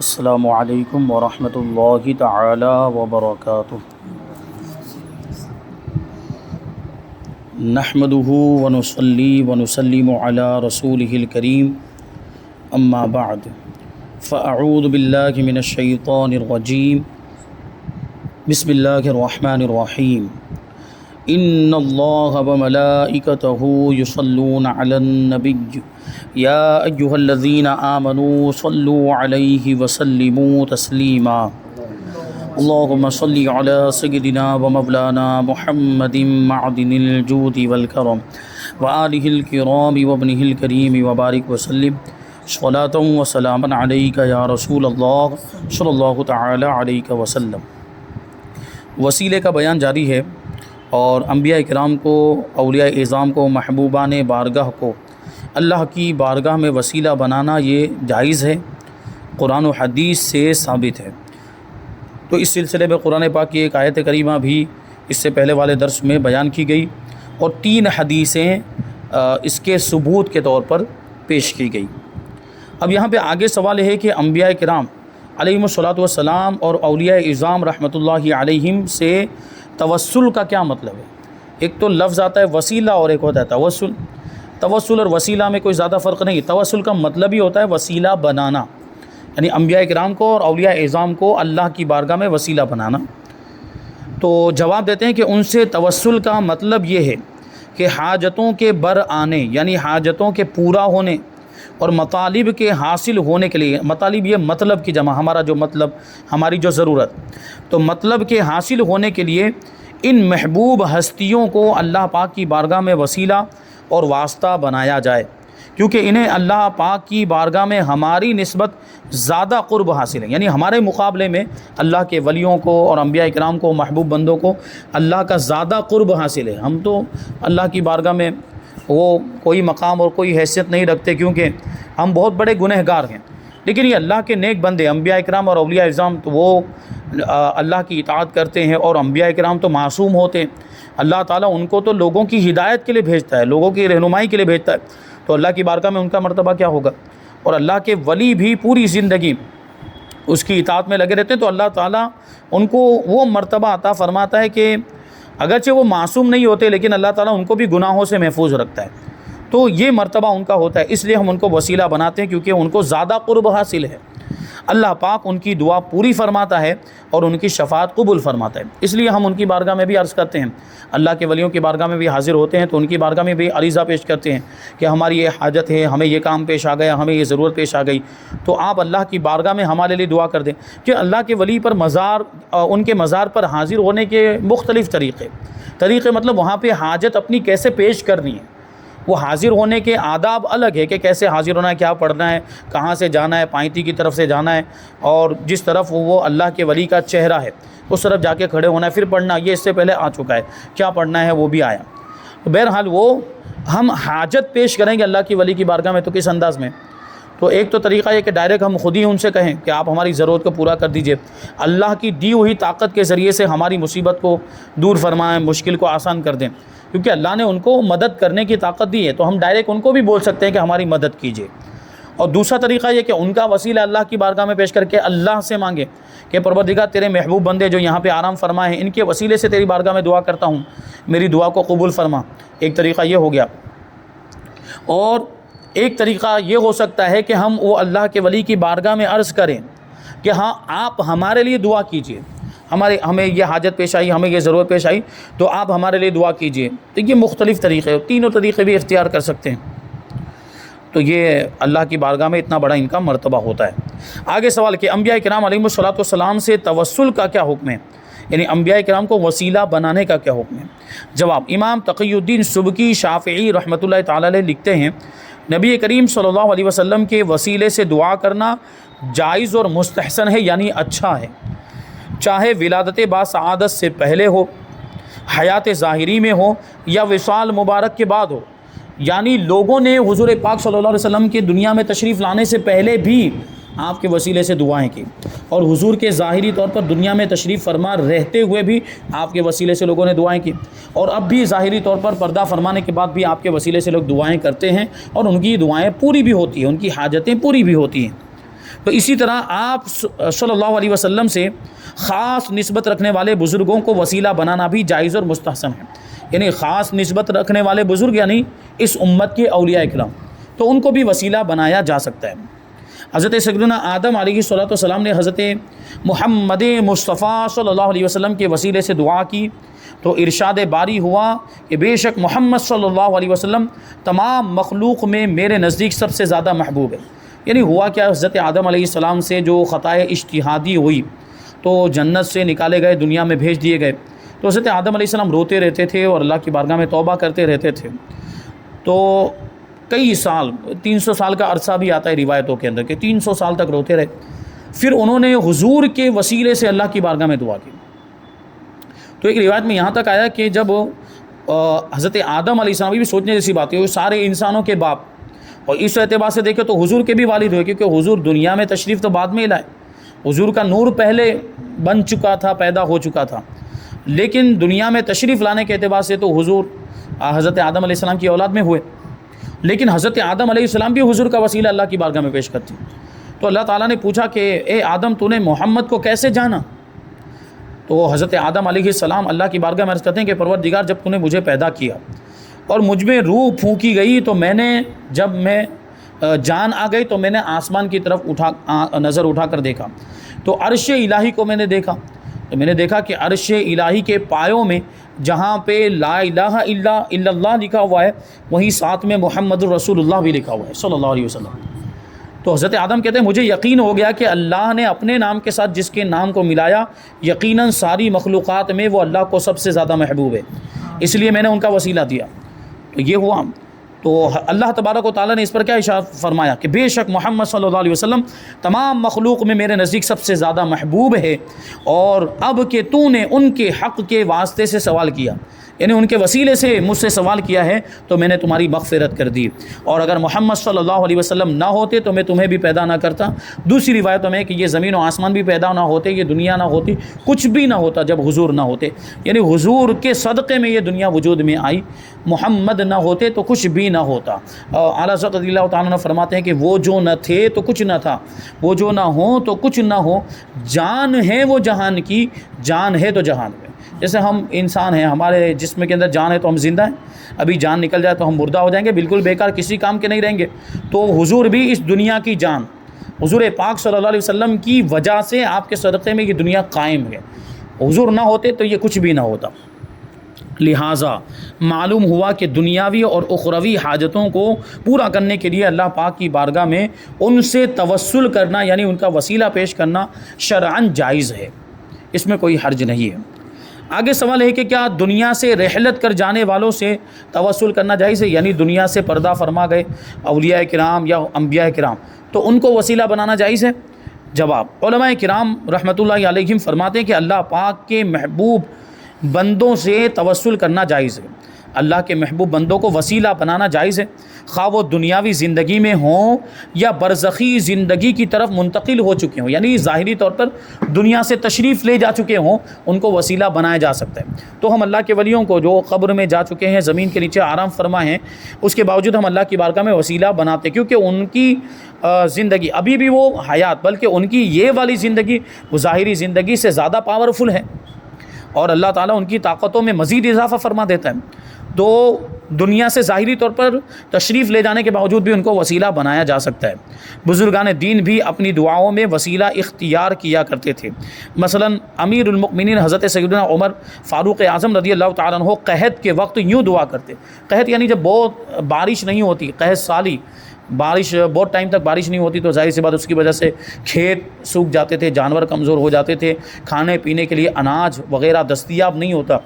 السلام علیکم ورحمۃ اللہ تعالی وبرکاتہ۔ نحمدہ ونصلی ونسلم علی رسولہ الکریم، اما بعد فاعوذ باللہ من الشیطان الرجیم، بسم اللہ الرحمن الرحیم۔ ان اللہ وملائکتہ یصلون علی النبی یا ایہا الذین آمنوا صلوا علیہ وسلموا تسلیما۔ اللہم صلی علی سیدنا ومولانا محمد معدن الجود والکرم وآلہ الکرام وابنہ الکریم وبارک وسلم صلاۃ وسلاما علیک یا رسول اللہ صلی اللہ تعالی علیہ وسلم۔ وسیلے کا بیان جاری ہے، اور انبیاء کرام کو، اولیاء اعظام کو، محبوبان بارگاہ کو اللہ کی بارگاہ میں وسیلہ بنانا یہ جائز ہے، قرآن و حدیث سے ثابت ہے۔ تو اس سلسلے میں قرآن پاک کی ایک آیت کریمہ بھی اس سے پہلے والے درس میں بیان کی گئی، اور 3 حدیثیں اس کے ثبوت کے طور پر پیش کی گئی۔ اب یہاں پہ آگے سوال ہے کہ انبیاء کرام علیہم الصلاۃ والسلام اور اولیاء اعظام رحمۃ اللہ علیہم سے توسل کا کیا مطلب ہے؟ ایک تو لفظ آتا ہے وسیلہ اور ایک ہوتا ہے توسل۔ توسل اور وسیلہ میں کوئی زیادہ فرق نہیں۔ توسل کا مطلب ہی ہوتا ہے وسیلہ بنانا، یعنی انبیاء کرام کو اور اولیاء اعظام کو اللہ کی بارگاہ میں وسیلہ بنانا۔ تو جواب دیتے ہیں کہ ان سے توسل کا مطلب یہ ہے کہ حاجتوں کے بر آنے، یعنی حاجتوں کے پورا ہونے اور مطالب کے حاصل ہونے کے لیے، مطالب یہ مطلب کی جمع، ہمارا جو مطلب، ہماری جو ضرورت، تو مطلب کے حاصل ہونے کے لیے ان محبوب ہستیوں کو اللہ پاک کی بارگاہ میں وسیلہ اور واسطہ بنایا جائے، کیونکہ انہیں اللہ پاک کی بارگاہ میں ہماری نسبت زیادہ قرب حاصل ہے، یعنی ہمارے مقابلے میں اللہ کے ولیوں کو اور انبیاء کرام کو، محبوب بندوں کو اللہ کا زیادہ قرب حاصل ہے۔ ہم تو اللہ کی بارگاہ میں وہ کوئی مقام اور کوئی حیثیت نہیں رکھتے، کیونکہ ہم بہت بڑے گنہگار ہیں، لیکن یہ اللہ کے نیک بندے انبیاء کرام اور اولیاء اعظام تو وہ اللہ کی اطاعت کرتے ہیں، اور انبیاء کرام تو معصوم ہوتے ہیں۔ اللہ تعالیٰ ان کو تو لوگوں کی ہدایت کے لیے بھیجتا ہے، لوگوں کی رہنمائی کے لیے بھیجتا ہے، تو اللہ کی بارگاہ میں ان کا مرتبہ کیا ہوگا؟ اور اللہ کے ولی بھی پوری زندگی اس کی اطاعت میں لگے رہتے ہیں، تو اللہ تعالیٰ ان کو وہ مرتبہ عطا فرماتا ہے کہ اگرچہ وہ معصوم نہیں ہوتے، لیکن اللہ تعالیٰ ان کو بھی گناہوں سے محفوظ رکھتا ہے، تو یہ مرتبہ ان کا ہوتا ہے۔ اس لیے ہم ان کو وسیلہ بناتے ہیں، کیونکہ ان کو زیادہ قرب حاصل ہے۔ اللہ پاک ان کی دعا پوری فرماتا ہے اور ان کی شفاعت قبول فرماتا ہے، اس لیے ہم ان کی بارگاہ میں بھی عرض کرتے ہیں، اللہ کے ولیوں کی بارگاہ میں بھی حاضر ہوتے ہیں، تو ان کی بارگاہ میں بھی عریضہ پیش کرتے ہیں کہ ہماری یہ حاجت ہے، ہمیں یہ کام پیش آ گیا، ہمیں یہ ضرورت پیش آ گئی، تو آپ اللہ کی بارگاہ میں ہمارے لیے دعا کر دیں۔ کہ اللہ کے ولی پر ان کے مزار پر حاضر ہونے کے مختلف طریقے مطلب وہاں پہ حاجت اپنی کیسے پیش کرنی ہے، وہ حاضر ہونے کے آداب الگ ہے کہ کیسے حاضر ہونا ہے، کیا پڑھنا ہے، کہاں سے جانا ہے، پائنتی کی طرف سے جانا ہے، اور جس طرف وہ اللہ کے ولی کا چہرہ ہے اس طرف جا کے کھڑے ہونا ہے، پھر پڑھنا، یہ اس سے پہلے آ چکا ہے، کیا پڑھنا ہے وہ بھی آیا۔ بہرحال وہ ہم حاجت پیش کریں گے اللہ کی ولی کی بارگاہ میں تو کس انداز میں؟ تو ایک تو طریقہ یہ کہ ڈائریکٹ ہم خود ہی ان سے کہیں کہ آپ ہماری ضرورت کو پورا کر دیجئے، اللہ کی دی ہوئی طاقت کے ذریعے سے ہماری مصیبت کو دور فرمائیں، مشکل کو آسان کر دیں، کیونکہ اللہ نے ان کو مدد کرنے کی طاقت دی ہے، تو ہم ڈائریکٹ ان کو بھی بول سکتے ہیں کہ ہماری مدد کیجیے۔ اور دوسرا طریقہ یہ کہ ان کا وسیلہ اللہ کی بارگاہ میں پیش کر کے اللہ سے مانگے کہ پروردگار تیرے محبوب بندے جو یہاں پہ آرام فرمائے ہیں، ان کے وسیلے سے تیری بارگاہ میں دعا کرتا ہوں، میری دعا کو قبول فرما۔ ایک طریقہ یہ ہو گیا، اور ایک طریقہ یہ ہو سکتا ہے کہ ہم وہ اللہ کے ولی کی بارگاہ میں عرض کریں کہ ہاں آپ ہمارے لیے دعا کیجیے، ہمیں یہ حاجت پیش آئی، ہمیں یہ ضرورت پیش آئی، تو آپ ہمارے لیے دعا کیجیے۔ تو یہ مختلف طریقے، تینوں طریقے بھی اختیار کر سکتے ہیں، تو یہ اللہ کی بارگاہ میں اتنا بڑا ان کا مرتبہ ہوتا ہے۔ آگے سوال کہ انبیاء کرام علیہم الصلاۃ والسلام سے توسل کا کیا حکم ہے، یعنی انبیاء کرام کو وسیلہ بنانے کا کیا حکم ہے؟ جواب، امام تقی الدین سبکی شافعی رحمۃ اللہ تعالی علیہ لکھتے ہیں، نبی کریم صلی اللہ علیہ وسلم کے وسیلے سے دعا کرنا جائز اور مستحسن ہے، یعنی اچھا ہے، چاہے ولادت باسعادت سے پہلے ہو، حیات ظاہری میں ہو، یا وصال مبارک کے بعد ہو، یعنی لوگوں نے حضور پاک صلی اللہ علیہ وسلم کے دنیا میں تشریف لانے سے پہلے بھی آپ کے وسیلے سے دعائیں کی، اور حضور کے ظاہری طور پر دنیا میں تشریف فرما رہتے ہوئے بھی آپ کے وسیلے سے لوگوں نے دعائیں کی، اور اب بھی ظاہری طور پر پردہ فرمانے کے بعد بھی آپ کے وسیلے سے لوگ دعائیں کرتے ہیں، اور ان کی دعائیں پوری بھی ہوتی ہیں، ان کی حاجتیں پوری بھی ہوتی ہیں۔ تو اسی طرح آپ صلی اللہ علیہ وسلم سے خاص نسبت رکھنے والے بزرگوں کو وسیلہ بنانا بھی جائز اور مستحسن ہے، یعنی خاص نسبت رکھنے والے بزرگ یعنی اس امت کے اولیاء کرام، تو ان کو بھی وسیلہ بنایا جا سکتا ہے۔ حضرت سیدنا آدم علیہ السلام نے حضرت محمد مصطفیٰ صلی اللہ علیہ وسلم کے وسیلے سے دعا کی تو ارشاد باری ہوا کہ بے شک محمد صلی اللہ علیہ وسلم تمام مخلوق میں میرے نزدیک سب سے زیادہ محبوب ہے۔ یعنی ہوا کیا، حضرت آدم علیہ السلام سے جو خطائے اجتہادی ہوئی تو جنت سے نکالے گئے، دنیا میں بھیج دیے گئے، تو حضرت آدم علیہ السلام روتے رہتے تھے اور اللہ کی بارگاہ میں توبہ کرتے رہتے تھے۔ تو کئی سال، 300 سال کا عرصہ بھی آتا ہے روایتوں کے اندر کہ 300 سال تک روتے رہے۔ پھر انہوں نے حضور کے وسیلے سے اللہ کی بارگاہ میں دعا کی۔ تو ایک روایت میں یہاں تک آیا کہ جب حضرت آدم علیہ السلام بھی سوچنے جیسی بات ہے، وہ سارے انسانوں کے باپ، اور اس اعتبار سے دیکھیں تو حضور کے بھی والد ہوئے، کیونکہ حضور دنیا میں تشریف تو بعد میں لائے، حضور کا نور پہلے بن چکا تھا، پیدا ہو چکا تھا، لیکن دنیا میں تشریف لانے کے اعتبار سے تو حضور حضرت آدم علیہ السلام کی اولاد میں ہوئے، لیکن حضرت آدم علیہ السلام بھی حضور کا وسیلہ اللہ کی بارگاہ میں پیش کرتی۔ تو اللہ تعالیٰ نے پوچھا کہ اے آدم تو نے محمد کو کیسے جانا؟ تو حضرت آدم علیہ السلام اللہ کی بارگاہ میں عرض کرتے ہیں کہ پروردگار جب تو نے مجھے پیدا کیا اور مجھ میں روح پھونکی گئی تو میں نے جب میں جان آ گئی تو میں نے آسمان کی طرف نظر اٹھا کر دیکھا تو عرش الہی کو میں نے دیکھا، تو میں نے دیکھا کہ عرش الہی کے پایوں میں جہاں پہ لا الہ الا اللہ لکھا ہوا ہے وہیں ساتھ میں محمد الرسول اللہ بھی لکھا ہوا ہے صلی اللہ علیہ وسلم۔ تو حضرت آدم کہتے ہیں مجھے یقین ہو گیا کہ اللہ نے اپنے نام کے ساتھ جس کے نام کو ملایا یقیناً ساری مخلوقات میں وہ اللہ کو سب سے زیادہ محبوب ہے، اس لیے میں نے ان کا وسیلہ دیا۔ تو یہ ہوا، تو اللہ تبارک و تعالیٰ نے اس پر کیا ارشاد فرمایا کہ بے شک محمد صلی اللہ علیہ وسلم تمام مخلوق میں میرے نزدیک سب سے زیادہ محبوب ہے، اور اب کہ تو نے ان کے حق کے واسطے سے سوال کیا، یعنی ان کے وسیلے سے مجھ سے سوال کیا ہے تو میں نے تمہاری مغفرت کر دی، اور اگر محمد صلی اللہ علیہ وسلم نہ ہوتے تو میں تمہیں بھی پیدا نہ کرتا۔ دوسری روایتوں میں کہ یہ زمین و آسمان بھی پیدا نہ ہوتے، یہ دنیا نہ ہوتی، کچھ بھی نہ ہوتا جب حضور نہ ہوتے، یعنی حضور کے صدقے میں یہ دنیا وجود میں آئی، محمد نہ ہوتے تو کچھ بھی نہ ہوتا۔ اعلیٰ حضرت رضی اللہ تعالیٰ عنہ فرماتے ہیں کہ وہ جو نہ تھے تو کچھ نہ تھا، وہ جو نہ ہوں تو کچھ نہ ہو، جان ہے وہ جہان کی، جان ہے تو جہان میں۔ جیسے ہم انسان ہیں، ہمارے جسم کے اندر جان ہے تو ہم زندہ ہیں، ابھی جان نکل جائے تو ہم مردہ ہو جائیں گے، بالکل بیکار، کسی کام کے نہیں رہیں گے۔ تو حضور بھی اس دنیا کی جان، حضور پاک صلی اللہ علیہ وسلم کی وجہ سے آپ کے صدقے میں یہ دنیا قائم ہے، حضور نہ ہوتے تو یہ کچھ بھی نہ ہوتا۔ لہٰذا معلوم ہوا کہ دنیاوی اور اخروی حاجتوں کو پورا کرنے کے لیے اللہ پاک کی بارگاہ میں ان سے توسل کرنا یعنی ان کا وسیلہ پیش کرنا شرعاً جائز ہے، اس میں کوئی حرج نہیں ہے۔ آگے سوال ہے کہ کیا دنیا سے رحلت کر جانے والوں سے توسل کرنا جائز ہے، یعنی دنیا سے پردہ فرما گئے اولیاء کرام یا انبیاء کرام تو ان کو وسیلہ بنانا جائز ہے؟ جواب، علماء کرام رحمۃ اللہ علیہم فرماتے ہیں کہ اللہ پاک کے محبوب بندوں سے توسل کرنا جائز ہے، اللہ کے محبوب بندوں کو وسیلہ بنانا جائز ہے، خواہ وہ دنیاوی زندگی میں ہوں یا برزخی زندگی کی طرف منتقل ہو چکے ہوں، یعنی ظاہری طور پر دنیا سے تشریف لے جا چکے ہوں، ان کو وسیلہ بنایا جا سکتا ہے۔ تو ہم اللہ کے ولیوں کو جو قبر میں جا چکے ہیں، زمین کے نیچے آرام فرما ہیں، اس کے باوجود ہم اللہ کی بارگاہ میں وسیلہ بناتے ہیں، کیونکہ ان کی زندگی ابھی بھی وہ حیات، بلکہ ان کی یہ والی زندگی وہ ظاہری زندگی سے زیادہ پاورفل ہے، اور اللہ تعالیٰ ان کی طاقتوں میں مزید اضافہ فرما دیتا ہے۔ تو دنیا سے ظاہری طور پر تشریف لے جانے کے باوجود بھی ان کو وسیلہ بنایا جا سکتا ہے۔ بزرگان دین بھی اپنی دعاؤں میں وسیلہ اختیار کیا کرتے تھے، مثلا امیر المؤمنین حضرت سیدنا عمر فاروق اعظم رضی اللہ تعالیٰ عنہ قحط کے وقت یوں دعا کرتے، قحط یعنی جب بہت بارش نہیں ہوتی، قحط سالی، بارش بہت ٹائم تک بارش نہیں ہوتی تو ظاہر سی بات اس کی وجہ سے کھیت سوکھ جاتے تھے، جانور کمزور ہو جاتے تھے، کھانے پینے کے لیے اناج وغیرہ دستیاب نہیں ہوتا۔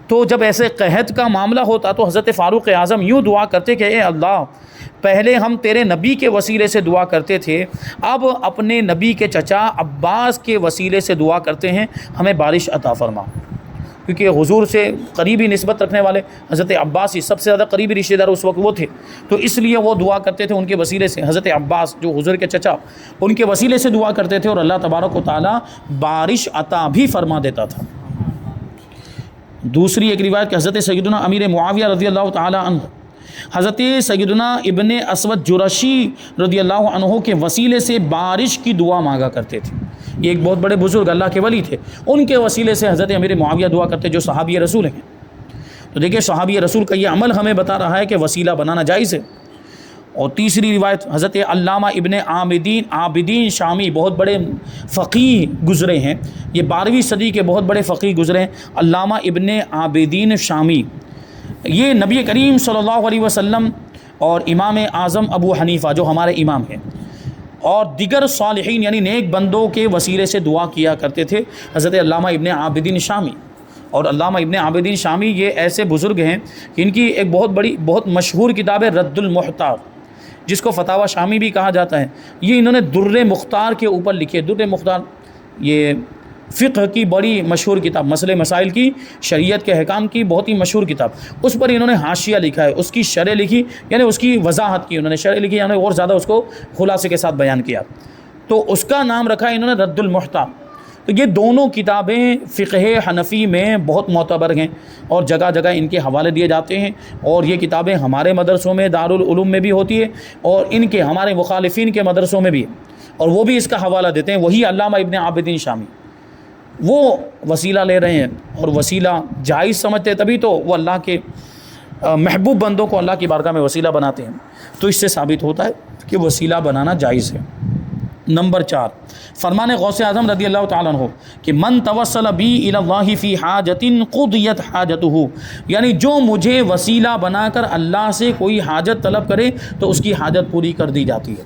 تو جب ایسے قحط کا معاملہ ہوتا تو حضرت فاروق اعظم یوں دعا کرتے کہ اے اللہ، پہلے ہم تیرے نبی کے وسیلے سے دعا کرتے تھے، اب اپنے نبی کے چچا عباس کے وسیلے سے دعا کرتے ہیں، ہمیں بارش عطا فرما۔ کیونکہ حضور سے قریبی نسبت رکھنے والے حضرت عباس ہی سب سے زیادہ قریبی رشتہ دار اس وقت وہ تھے، تو اس لیے وہ دعا کرتے تھے ان کے وسیلے سے۔ حضرت عباس جو حضور کے چچا، ان کے وسیلے سے دعا کرتے تھے، اور اللہ تبارک و تعالیٰ بارش عطا بھی فرما دیتا تھا۔ دوسری ایک روایت کہ حضرت سیدنا امیر معاویہ رضی اللہ تعالیٰ عنہ حضرت سیدنا ابن اسود جرشی رضی اللہ عنہ کے وسیلے سے بارش کی دعا مانگا کرتے تھے. یہ ایک بہت بڑے بزرگ اللہ کے ولی تھے. ان کے وسیلے سے حضرت امیر معاویہ دعا کرتے جو صحابی رسول ہیں. تو دیکھیں صحابی رسول کا یہ عمل ہمیں بتا رہا ہے کہ وسیلہ بنانا جائز ہے. اور تیسری روایت حضرت علامہ ابن عابدین شامی بہت بڑے فقیہ گزرے ہیں. یہ 12ویں صدی کے بہت بڑے فقیہ گزرے ہیں. علامہ ابن عابدین شامی یہ نبی کریم صلی اللہ علیہ وسلم اور امام اعظم ابو حنیفہ جو ہمارے امام ہیں اور دیگر صالحین یعنی نیک بندوں کے وسیلے سے دعا کیا کرتے تھے. حضرت علامہ ابن عابدین شامی اور علامہ ابن عابدین شامی یہ ایسے بزرگ ہیں کہ ان کی ایک بہت مشہور کتاب ہے رد المحتار، جس کو فتاوی شامی بھی کہا جاتا ہے. یہ انہوں نے در مختار کے اوپر لکھی ہے. در مختار یہ فقہ کی بڑی مشہور کتاب، مسئلے مسائل کی، شریعت کے احکام کی بہت ہی مشہور کتاب. اس پر انہوں نے حاشیہ لکھا ہے، اس کی شرح لکھی، یعنی اس کی وضاحت کی انہوں نے، شرح لکھی یعنی اور زیادہ اس کو خلاصے کے ساتھ بیان کیا. تو اس کا نام رکھا ہے انہوں نے رد المحتار. تو یہ دونوں کتابیں فقہ حنفی میں بہت معتبر ہیں اور جگہ جگہ ان کے حوالے دیے جاتے ہیں. اور یہ کتابیں ہمارے مدرسوں میں دارالعلوم میں بھی ہوتی ہے اور ان کے ہمارے مخالفین کے مدرسوں میں بھی، اور وہ بھی اس کا حوالہ دیتے ہیں. وہی علامہ ابن عابدین شامی وہ وسیلہ لے رہے ہیں اور وسیلہ جائز سمجھتے، تبھی تو وہ اللہ کے محبوب بندوں کو اللہ کی بارگاہ میں وسیلہ بناتے ہیں. تو اس سے ثابت ہوتا ہے کہ وسیلہ بنانا جائز ہے. نمبر 4 فرمان غوث اعظم رضی اللہ تعالیٰ عنہ کہ من توسل بی الی اللہ فی حاجت قضیت حاجتہ، یعنی جو مجھے وسیلہ بنا کر اللہ سے کوئی حاجت طلب کرے تو اس کی حاجت پوری کر دی جاتی ہے.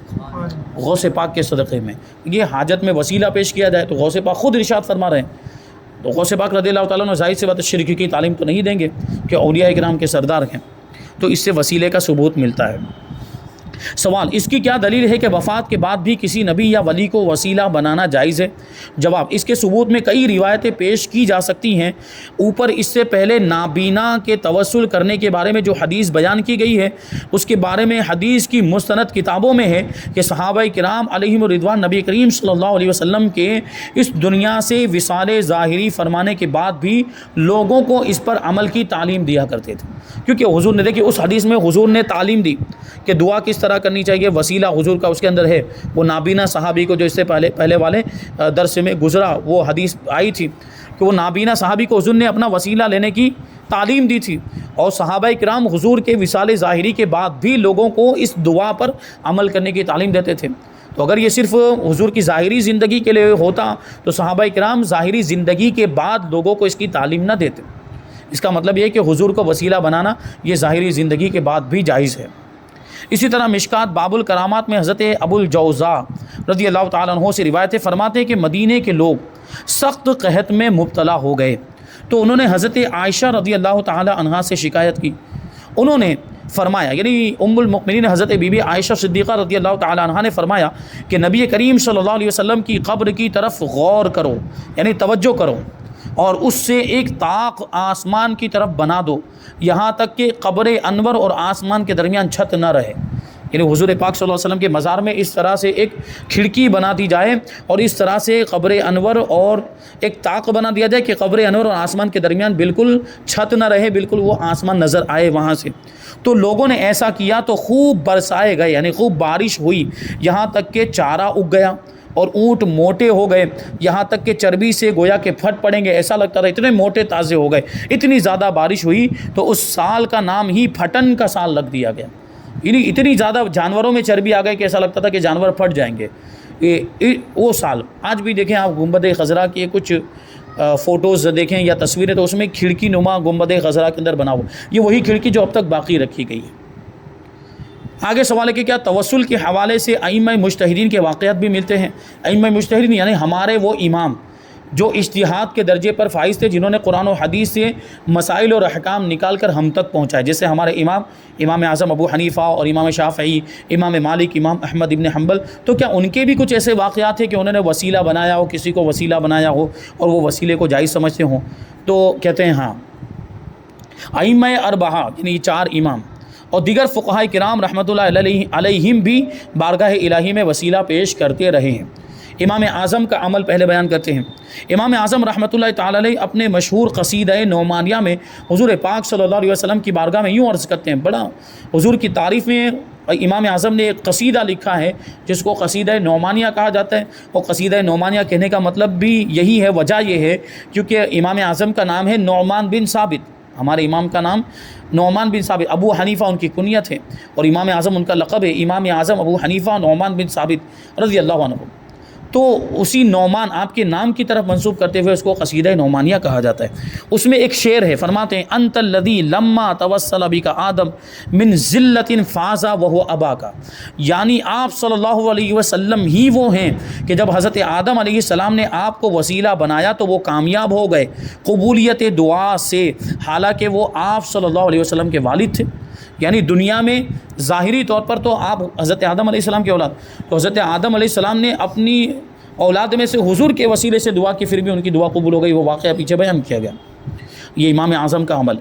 غوث پاک کے صدقے میں یہ حاجت میں وسیلہ پیش کیا جائے تو غوث پاک خود ارشاد فرما رہے ہیں. تو غوث پاک رضی اللہ تعالیٰ عنہ ظاہر سی بات شرک کی تعلیم تو نہیں دیں گے کہ اولیاء کرام کے سردار ہیں، تو اس سے وسیلے کا ثبوت ملتا ہے. سوال، اس کی کیا دلیل ہے کہ وفات کے بعد بھی کسی نبی یا ولی کو وسیلہ بنانا جائز ہے؟ جواب، اس کے ثبوت میں کئی روایتیں پیش کی جا سکتی ہیں. اوپر اس سے پہلے نابینا کے توسل کرنے کے بارے میں جو حدیث بیان کی گئی ہے اس کے بارے میں حدیث کی مستند کتابوں میں ہے کہ صحابہ کرام علیہم الرضوان نبی کریم صلی اللہ علیہ وسلم کے اس دنیا سے وصال ظاہری فرمانے کے بعد بھی لوگوں کو اس پر عمل کی تعلیم دیا کرتے تھے. کیونکہ حضور نے دیکھیں اس حدیث میں حضور نے تعلیم دی کہ دعا کس طرح کرنی چاہیے. وسیلہ حضور کا اس کے اندر ہے. وہ نابینا صحابی کو جو اس سے پہلے والے درس میں گزرا وہ حدیث آئی تھی کہ وہ نابینا صحابی کو حضور نے اپنا وسیلہ لینے کی تعلیم دی تھی. اور صحابہ کرام حضور کے وصال ظاہری کے بعد بھی لوگوں کو اس دعا پر عمل کرنے کی تعلیم دیتے تھے. تو اگر یہ صرف حضور کی ظاہری زندگی کے لیے ہوتا تو صحابہ کرام ظاہری زندگی کے بعد لوگوں کو اس کی تعلیم نہ دیتے. اس کا مطلب یہ ہے کہ حضور کو وسیلہ بنانا یہ ظاہری زندگی کے بعد بھی جائز ہے. اسی طرح مشکات باب الکرامات میں حضرت ابو الجوزا رضی اللہ تعالیٰ عنہ سے روایتیں فرماتے ہیں کہ مدینے کے لوگ سخت قحط میں مبتلا ہو گئے تو انہوں نے حضرت عائشہ رضی اللہ تعالیٰ عنہا سے شکایت کی. انہوں نے فرمایا، یعنی ام المؤمنین حضرت بی بی عائشہ صدیقہ رضی اللہ تعالیٰ عنہا نے فرمایا کہ نبی کریم صلی اللہ علیہ وسلم کی قبر کی طرف غور کرو، یعنی توجہ کرو، اور اس سے ایک طاق آسمان کی طرف بنا دو یہاں تک کہ قبر انور اور آسمان کے درمیان چھت نہ رہے. یعنی حضور پاک صلی اللہ علیہ وسلم کے مزار میں اس طرح سے ایک کھڑکی بنا دی جائے اور اس طرح سے قبر انور اور ایک طاق بنا دیا جائے کہ قبر انور اور آسمان کے درمیان بالکل چھت نہ رہے، بالکل وہ آسمان نظر آئے وہاں سے. تو لوگوں نے ایسا کیا تو خوب برسائے گئے، یعنی خوب بارش ہوئی، یہاں تک کہ چارہ اگ گیا اور اونٹ موٹے ہو گئے، یہاں تک کہ چربی سے گویا کہ پھٹ پڑیں گے ایسا لگتا تھا، اتنے موٹے تازے ہو گئے. اتنی زیادہ بارش ہوئی تو اس سال کا نام ہی پھٹن کا سال لگ دیا گیا. یعنی اتنی زیادہ جانوروں میں چربی آ گئی کہ ایسا لگتا تھا کہ جانور پھٹ جائیں گے. وہ سال آج بھی دیکھیں آپ گنبد خضرا کی کچھ فوٹوز دیکھیں یا تصویریں تو اس میں کھڑکی نما گنبد خضرا کے اندر بنا ہوا، یہ وہی کھڑکی جو اب تک باقی رکھی گئی ہے. آگے سوال ہے کہ کیا توسل کے حوالے سے ائمہ مجتہدین کے واقعات بھی ملتے ہیں؟ ائمہ مجتہدین یعنی ہمارے وہ امام جو اجتہاد کے درجے پر فائز تھے، جنہوں نے قرآن و حدیث سے مسائل اور احکام نکال کر ہم تک پہنچائے، جیسے ہمارے امام اعظم ابو حنیفہ اور امام شافعی، امام مالک، امام احمد ابن حنبل. تو کیا ان کے بھی کچھ ایسے واقعات ہیں کہ انہوں نے وسیلہ بنایا ہو، کسی کو وسیلہ بنایا ہو اور وہ وسیلے کو جائز سمجھتے ہوں؟ تو کہتے ہیں ہاں، ائمہ اربعہ یعنی 4 امام اور دیگر فقہاء کرام رحمۃ اللہ علیہم بھی بارگاہ الہی میں وسیلہ پیش کرتے رہے ہیں. امام اعظم کا عمل پہلے بیان کرتے ہیں۔ امام اعظم رحمۃ اللہ تعالی علیہ اپنے مشہور قصیدہ نعمانیہ میں حضور پاک صلی اللہ علیہ وسلم کی بارگاہ میں یوں عرض کرتے ہیں، بڑا حضور کی تعریف میں امام اعظم نے ایک قصیدہ لکھا ہے جس کو قصیدہ نعمانیہ کہا جاتا ہے۔ اور قصیدہ نعمانیہ کہنے کا مطلب بھی یہی ہے، وجہ یہ ہے کیونکہ امام اعظم کا نام ہے نعمان بن ثابت، ہمارے امام کا نام نعمان بن ثابت، ابو حنیفہ ان کی کنیت ہے، اور امام اعظم ان کا لقب ہے، امام اعظم ابو حنیفہ نعمان بن ثابت رضی اللہ عنہ۔ تو اسی نعمان آپ کے نام کی طرف منسوب کرتے ہوئے اس کو قصیدہ نعمانیہ کہا جاتا ہے۔ اس میں ایک شعر ہے، فرماتے ہیں انت الذی لما توسل بک آدم من ذلۃ فاز وهو اباک، یعنی آپ صلی اللہ علیہ وسلم ہی وہ ہیں کہ جب حضرت آدم علیہ السلام نے آپ کو وسیلہ بنایا تو وہ کامیاب ہو گئے قبولیت دعا سے، حالانکہ وہ آپ صلی اللہ علیہ وسلم کے والد تھے۔ یعنی دنیا میں ظاہری طور پر تو آپ حضرت آدم علیہ السلام کے اولاد، تو حضرت آدم علیہ السلام نے اپنی اولاد میں سے حضور کے وسیلے سے دعا کی، پھر بھی ان کی دعا قبول ہو گئی، وہ واقعہ پیچھے بیان کیا گیا۔ یہ امام اعظم کا عمل۔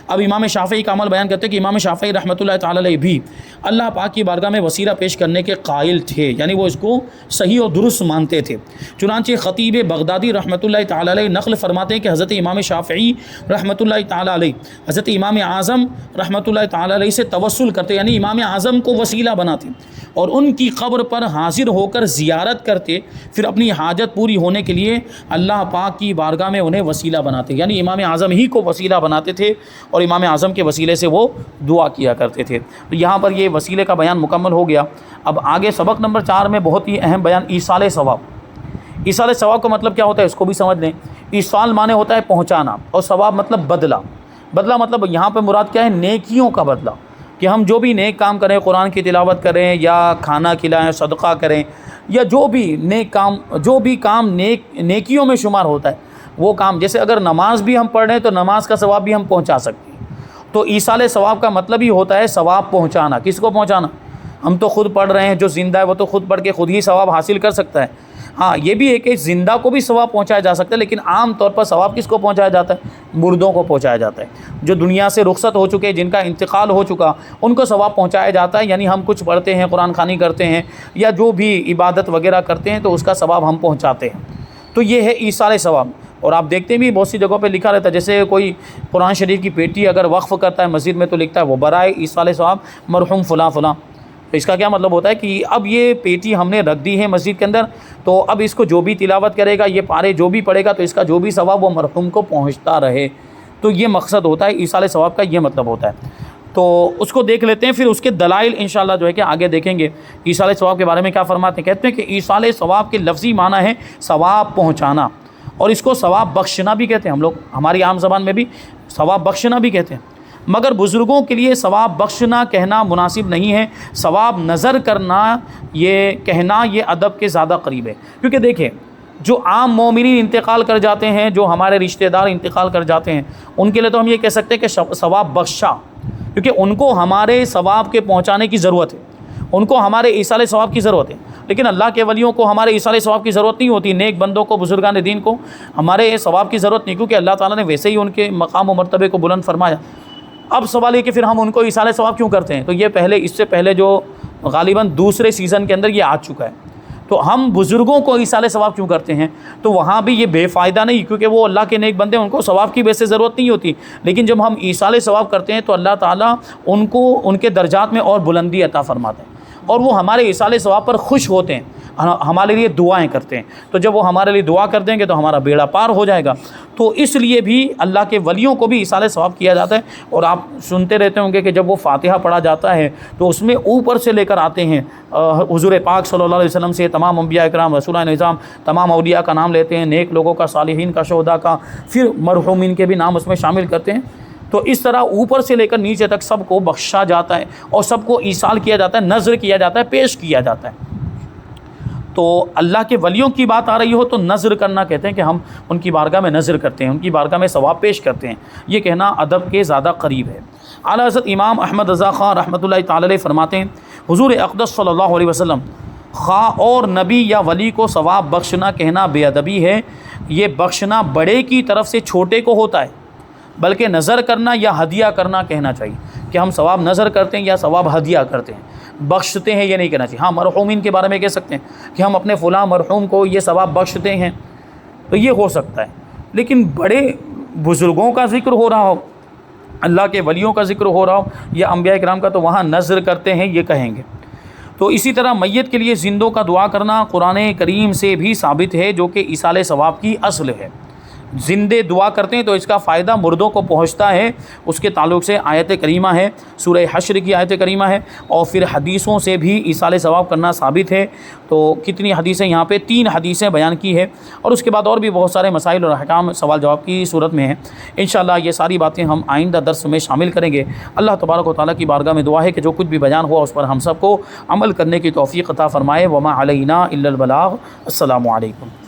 اب امام شافعی کا عمل بیان کرتے ہیں کہ امام شافعی رحمۃ اللہ تعالی علیہ بھی اللہ پاک کی بارگاہ میں وسیلہ پیش کرنے کے قائل تھے، یعنی وہ اس کو صحیح اور درست مانتے تھے۔ چنانچہ خطیب بغدادی رحمۃ اللہ تعالی علیہ نقل فرماتے ہیں کہ حضرت امام شافعی رحمۃ اللہ تعالی علیہ حضرت امام اعظم رحمۃ اللہ تعالی علیہ سے توسل کرتے، یعنی امام اعظم کو وسیلہ بناتے اور ان کی قبر پر حاضر ہو کر زیارت کرتے، پھر اپنی حاجت پوری ہونے کے لیے اللہ پاک کی بارگاہ میں انہیں وسیلہ بناتے، یعنی امام اعظم ہی کو وسیلہ بناتے تھے اور امام اعظم کے وسیلے سے وہ دعا کیا کرتے تھے۔ تو یہاں پر یہ وسیلے کا بیان مکمل ہو گیا۔ اب آگے سبق نمبر 4 میں بہت ہی اہم بیان ایصال ثواب۔ ایصال ثواب کا مطلب کیا ہوتا ہے اس کو بھی سمجھ لیں۔ ایصال معنی ہوتا ہے پہنچانا، اور ثواب مطلب بدلہ۔ بدلہ مطلب یہاں پہ مراد کیا ہے؟ نیکیوں کا بدلہ، کہ ہم جو بھی نیک کام کریں، قرآن کی تلاوت کریں یا کھانا کھلائیں، صدقہ کریں، یا جو بھی کام نیکیوں میں شمار ہوتا ہے وہ کام، جیسے اگر نماز بھی ہم پڑھ رہے ہیں تو نماز کا ثواب بھی ہم پہنچا سکتے ہیں۔ تو ایصال ثواب کا مطلب ہی ہوتا ہے ثواب پہنچانا۔ کس کو پہنچانا؟ ہم تو خود پڑھ رہے ہیں، جو زندہ ہے وہ تو خود پڑھ کے خود ہی ثواب حاصل کر سکتا ہے۔ ہاں یہ بھی ہے کہ زندہ کو بھی ثواب پہنچایا جا سکتا ہے، لیکن عام طور پر ثواب کس کو پہنچایا جاتا ہے؟ مردوں کو پہنچایا جاتا ہے، جو دنیا سے رخصت ہو چکے، جن کا انتقال ہو چکا، ان کو ثواب پہنچایا جاتا ہے۔ یعنی ہم کچھ پڑھتے ہیں، قرآن خوانی کرتے ہیں یا جو بھی عبادت وغیرہ کرتے ہیں تو اس کا ثواب ہم پہنچاتے ہیں۔ تو یہ ہے ایصال ثواب۔ اور آپ دیکھتے بھی بہت سی جگہوں پہ لکھا رہتا ہے، جیسے کوئی قرآن شریف کی پیٹی اگر وقف کرتا ہے مسجد میں تو لکھتا ہے وہ برائے ایصال ثواب مرحوم فلاں فلاں۔ تو اس کا کیا مطلب ہوتا ہے کہ اب یہ پیٹی ہم نے رکھ دی ہے مسجد کے اندر، تو اب اس کو جو بھی تلاوت کرے گا، یہ پارے جو بھی پڑھے گا، تو اس کا جو بھی ثواب وہ مرحوم کو پہنچتا رہے۔ تو یہ مقصد ہوتا ہے ایصال ثواب کا، یہ مطلب ہوتا ہے۔ تو اس کو دیکھ لیتے ہیں، پھر اس کے دلائل انشاءاللہ جو ہے کہ آگے دیکھیں گے ایصال ثواب کے بارے میں کیا فرماتے ہیں۔ کہتے ہیں کہ ایصال ثواب کے لفظی معنی ہے ثواب پہنچانا، اور اس کو ثواب بخشنا بھی کہتے ہیں، ہم لوگ ہماری عام زبان میں بھی ثواب بخشنا بھی کہتے ہیں، مگر بزرگوں کے لیے ثواب بخشنا کہنا مناسب نہیں ہے۔ ثواب نظر کرنا یہ کہنا یہ ادب کے زیادہ قریب ہے، کیونکہ دیکھیں جو عام مومنین انتقال کر جاتے ہیں، جو ہمارے رشتہ دار انتقال کر جاتے ہیں، ان کے لیے تو ہم یہ کہہ سکتے ہیں کہ ثواب بخشا، کیونکہ ان کو ہمارے ثواب کے پہنچانے کی ضرورت ہے، ان کو ہمارے ایصال ثواب کی ضرورت ہے۔ لیکن اللہ کے ولیوں کو ہمارے ایصال ثواب کی ضرورت نہیں ہوتی، نیک بندوں کو، بزرگان دین کو ہمارے ثواب کی ضرورت نہیں، کیونکہ اللہ تعالیٰ نے ویسے ہی ان کے مقام و مرتبے کو بلند فرمایا۔ اب سوال یہ کہ پھر ہم ان کو ایصال ثواب کیوں کرتے ہیں؟ تو یہ اس سے پہلے جو غالباً دوسرے سیزن کے اندر یہ آ چکا ہے۔ تو ہم بزرگوں کو ایصال ثواب کیوں کرتے ہیں؟ تو وہاں بھی یہ بے فائدہ نہیں، کیونکہ وہ اللہ کے نیک بندے، ان کو ثواب کی ویسے ضرورت نہیں ہوتی، لیکن جب ہم ایصال ثواب کرتے ہیں تو اللہ تعالیٰ ان کو ان کے درجات میں اور بلندی عطا فرماتے ہیں، اور وہ ہمارے ایصال ثواب پر خوش ہوتے ہیں، ہمارے لیے دعائیں کرتے ہیں۔ تو جب وہ ہمارے لیے دعا کر دیں گے تو ہمارا بیڑا پار ہو جائے گا۔ تو اس لیے بھی اللہ کے ولیوں کو بھی ایصال ثواب کیا جاتا ہے۔ اور آپ سنتے رہتے ہوں گے کہ جب وہ فاتحہ پڑھا جاتا ہے تو اس میں اوپر سے لے کر آتے ہیں حضور پاک صلی اللہ علیہ وسلم سے تمام انبیاء اکرام، رسولان نظام، تمام اولیاء کا نام لیتے ہیں، نیک لوگوں کا، صالحین کا، شہداء کا، پھر مرحومین کے بھی نام اس میں شامل کرتے ہیں۔ تو اس طرح اوپر سے لے کر نیچے تک سب کو بخشا جاتا ہے اور سب کو ایصال کیا جاتا ہے، نذر کیا جاتا ہے، پیش کیا جاتا ہے۔ تو اللہ کے ولیوں کی بات آ رہی ہو تو نذر کرنا کہتے ہیں کہ ہم ان کی بارگاہ میں نذر کرتے ہیں، ان کی بارگاہ میں ثواب پیش کرتے ہیں، یہ کہنا ادب کے زیادہ قریب ہے۔ اعلیٰ حضرت امام احمد رضا خان رحمۃ اللہ تعالی علیہ فرماتے ہیں حضور اقدس صلی اللہ علیہ وسلم خواہ اور نبی یا ولی کو ثواب بخشنا کہنا بے ادبی ہے، یہ بخشنا بڑے کی طرف سے چھوٹے کو ہوتا ہے، بلکہ نظر کرنا یا ہدیہ کرنا کہنا چاہیے۔ کہ ہم ثواب نظر کرتے ہیں یا ثواب ہدیہ کرتے ہیں، بخشتے ہیں یہ نہیں کہنا چاہیے۔ ہاں مرحومین کے بارے میں کہہ سکتے ہیں کہ ہم اپنے فلاں مرحوم کو یہ ثواب بخشتے ہیں، تو یہ ہو سکتا ہے، لیکن بڑے بزرگوں کا ذکر ہو رہا ہو، اللہ کے ولیوں کا ذکر ہو رہا ہو یا انبیاء کرام کا، تو وہاں نظر کرتے ہیں یہ کہیں گے۔ تو اسی طرح میت کے لیے زندوں کا دعا کرنا قرآن کریم سے بھی ثابت ہے، جو کہ ایصال ثواب کی اصل ہے۔ زندے دعا کرتے ہیں تو اس کا فائدہ مردوں کو پہنچتا ہے، اس کے تعلق سے آیت کریمہ ہے، سورہ حشر کی آیت کریمہ ہے، اور پھر حدیثوں سے بھی ایصال ثواب کرنا ثابت ہے۔ تو کتنی حدیثیں یہاں پہ 3 حدیثیں بیان کی ہے، اور اس کے بعد اور بھی بہت سارے مسائل اور احکام سوال جواب کی صورت میں ہیں۔ انشاءاللہ یہ ساری باتیں ہم آئندہ درس میں شامل کریں گے۔ اللہ تبارک و تعالیٰ کی بارگاہ میں دعا ہے کہ جو کچھ بھی بیان ہوا اس پر ہم سب کو عمل کرنے کی توفیق عطا فرمائے۔ وما علینا الا البلاغ۔ السلام علیکم۔